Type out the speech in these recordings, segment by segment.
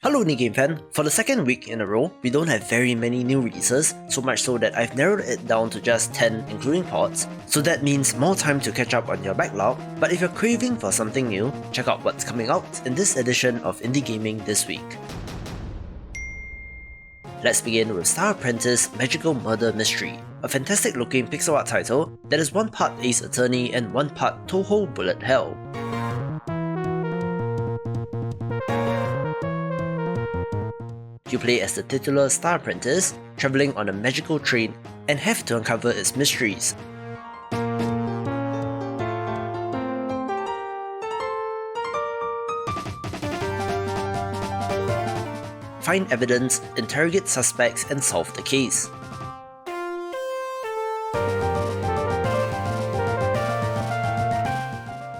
Hello Game fan, for the second week in a row, we don't have very many new releases, so much so that I've narrowed it down to just 10 including pods, so that means more time to catch up on your backlog, but if you're craving for something new, check out what's coming out in this edition of Indie Gaming this week. Let's begin with Star Apprentice Magical Murder Mystery, a fantastic looking pixel art title that is one part Ace Attorney and one part Toho Bullet Hell. You play as the titular Star Apprentice, travelling on a magical train and have to uncover its mysteries. Find evidence, interrogate suspects and solve the case.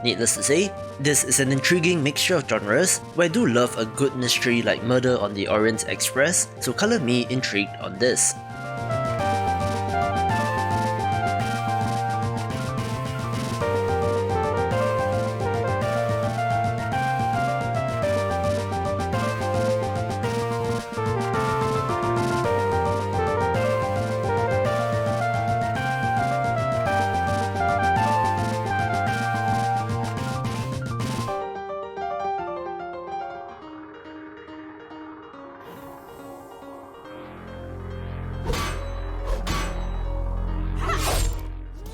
Needless to say, this is an intriguing mixture of genres, where I do love a good mystery like Murder on the Orient Express, so colour me intrigued on this.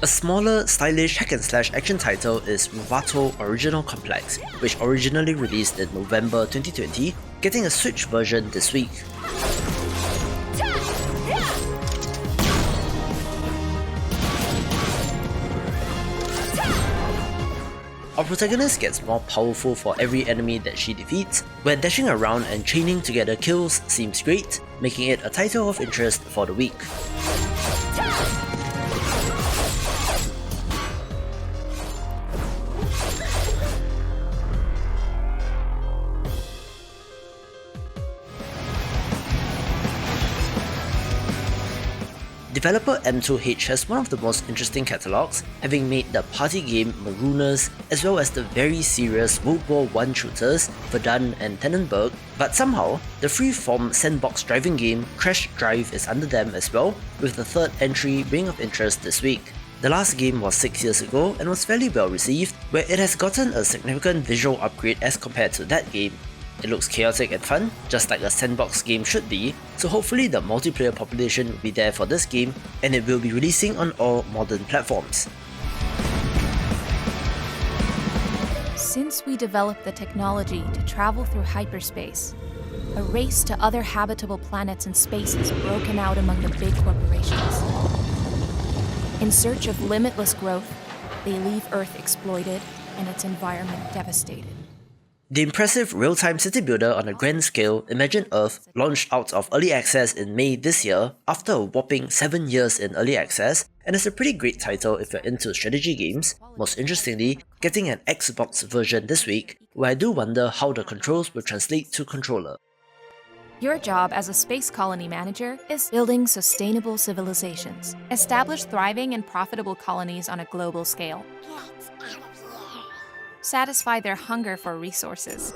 A smaller, stylish hack-and-slash action title is Ruvato Original Complex, which originally released in November 2020, getting a Switch version this week. Our protagonist gets more powerful for every enemy that she defeats, where dashing around and chaining together kills seems great, making it a title of interest for the week. Developer M2H has one of the most interesting catalogues, having made the party game Marooners as well as the very serious World War I shooters Verdun and Tannenberg, but somehow the free-form sandbox driving game Crash Drive is under them as well, with the third entry being of interest this week. The last game was 6 years ago and was fairly well received, where it has gotten a significant visual upgrade as compared to that game. It looks chaotic and fun, just like a sandbox game should be, so hopefully the multiplayer population will be there for this game, and it will be releasing on all modern platforms. Since we developed the technology to travel through hyperspace, a race to other habitable planets and space has broken out among the big corporations. In search of limitless growth, they leave Earth exploited and its environment devastated. The impressive real-time city builder on a grand scale, Imagine Earth, launched out of early access in May this year after a whopping 7 years in early access, and is a pretty great title if you're into strategy games, most interestingly, getting an Xbox version this week, where I do wonder how the controls will translate to controller. Your job as a space colony manager is building sustainable civilizations. Establish thriving and profitable colonies on a global scale. Satisfy their hunger for resources.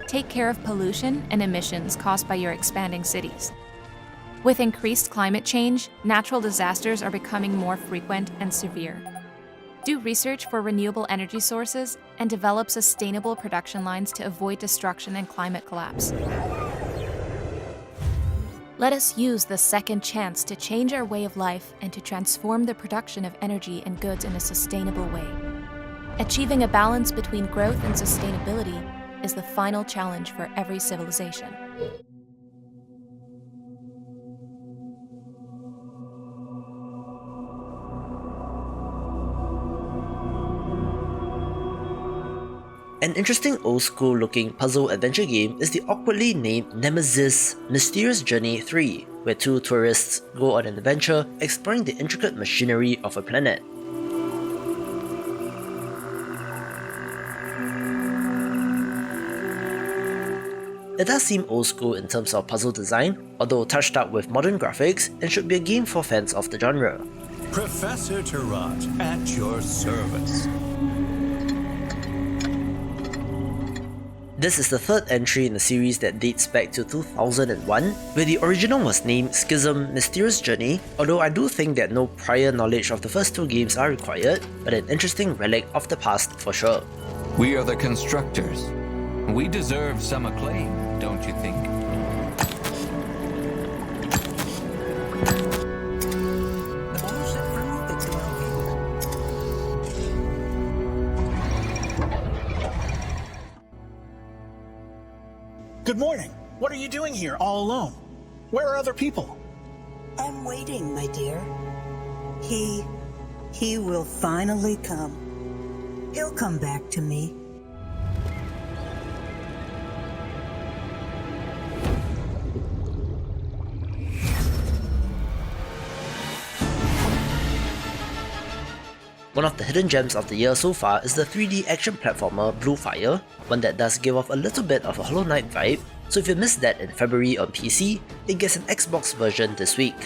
Take care of pollution and emissions caused by your expanding cities. With increased climate change, natural disasters are becoming more frequent and severe. Do research for renewable energy sources and develop sustainable production lines to avoid destruction and climate collapse. Let us use the second chance to change our way of life and to transform the production of energy and goods in a sustainable way. Achieving a balance between growth and sustainability is the final challenge for every civilization. An interesting old-school looking puzzle adventure game is the awkwardly named Nemezis Mysterious Journey 3, where two tourists go on an adventure exploring the intricate machinery of a planet. It does seem old school in terms of puzzle design, although touched up with modern graphics, and should be a game for fans of the genre. Professor Tarot at your service. This is the third entry in the series that dates back to 2001, where the original was named Schism Mysterious Journey, although I do think that no prior knowledge of the first two games are required, but an interesting relic of the past for sure. We are the constructors. We deserve some acclaim, don't you think? Good morning. What are you doing here all alone? Where are other people? I'm waiting, my dear. He will finally come. He'll come back to me. One of the hidden gems of the year so far is the 3D action platformer Blue Fire, one that does give off a little bit of a Hollow Knight vibe, so if you missed that in February on PC, it gets an Xbox version this week.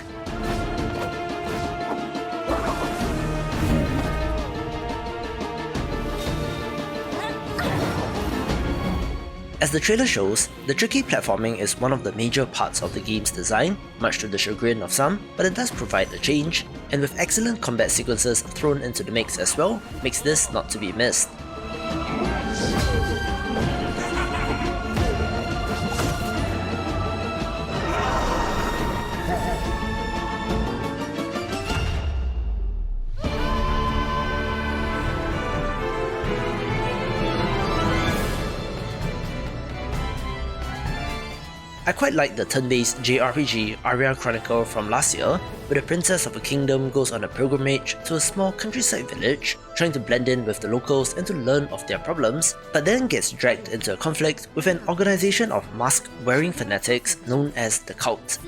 As the trailer shows, the tricky platforming is one of the major parts of the game's design, much to the chagrin of some, but it does provide a change, and with excellent combat sequences thrown into the mix as well, makes this not to be missed. I quite like the turn-based JRPG ARIA Chronicle from last year, where the princess of a kingdom goes on a pilgrimage to a small countryside village, trying to blend in with the locals and to learn of their problems, but then gets dragged into a conflict with an organization of mask-wearing fanatics known as the Cult.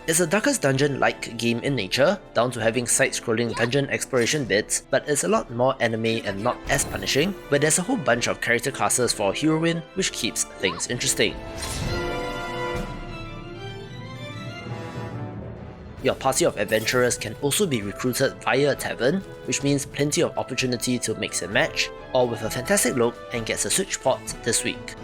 It's a Darkest Dungeon-like game in nature, down to having side-scrolling dungeon exploration bits, but it's a lot more anime and not as punishing, where there's a whole bunch of character classes for a heroine, which keeps things interesting. Your party of adventurers can also be recruited via a tavern, which means plenty of opportunity to mix and match, all with a fantastic look and gets a Switch port this week.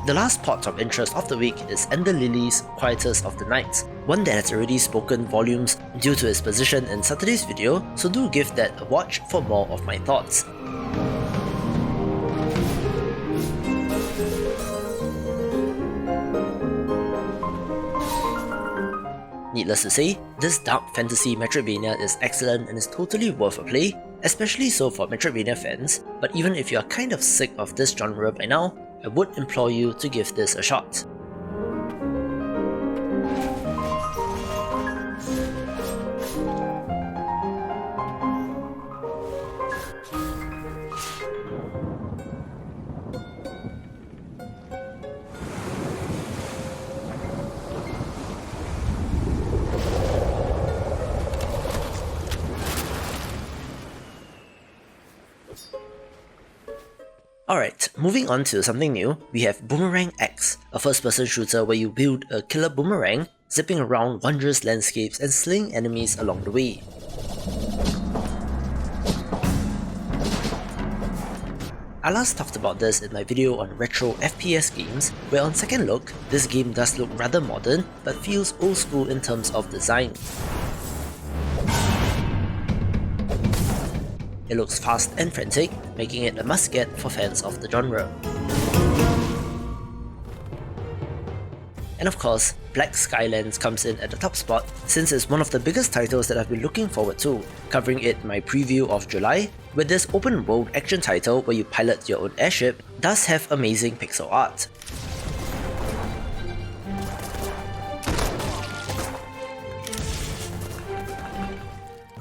The last pot of interest of the week is Ender Lily's Quietus of the Night, one that has already spoken volumes due to its position in Saturday's video, so do give that a watch for more of my thoughts. Needless to say, this dark fantasy Metroidvania is excellent and is totally worth a play, especially so for Metroidvania fans, but even if you are kind of sick of this genre by now, I would implore you to give this a shot. Alright, moving on to something new, we have Boomerang X, a first-person shooter where you build a killer boomerang, zipping around wondrous landscapes and slaying enemies along the way. I last talked about this in my video on retro FPS games, where on second look, this game does look rather modern, but feels old school in terms of design. It looks fast and frantic, making it a must-get for fans of the genre. And of course, Black Skylands comes in at the top spot since it's one of the biggest titles that I've been looking forward to, covering it in my preview of July, where this open world action title where you pilot your own airship does have amazing pixel art.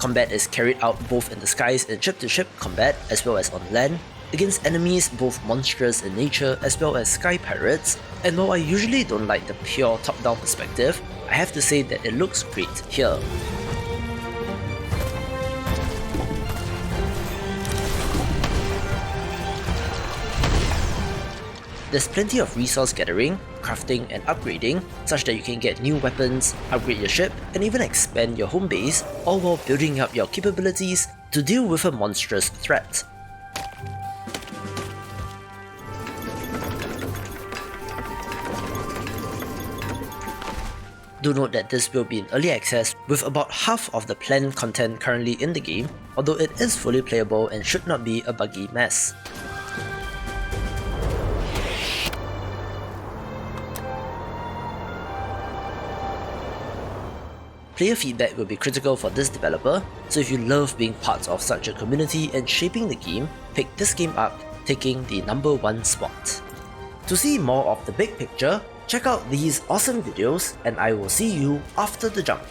Combat is carried out both in the skies in ship-to-ship combat as well as on land, against enemies both monstrous in nature as well as sky pirates, and while I usually don't like the pure top-down perspective, I have to say that it looks great here. There's plenty of resource gathering, crafting and upgrading, such that you can get new weapons, upgrade your ship, and even expand your home base, all while building up your capabilities to deal with a monstrous threat. Do note that this will be in early access with about half of the planned content currently in the game, although it is fully playable and should not be a buggy mess. Player feedback will be critical for this developer, so if you love being part of such a community and shaping the game, pick this game up, taking the #1 spot. To see more of the big picture, check out these awesome videos, and I will see you after the jump.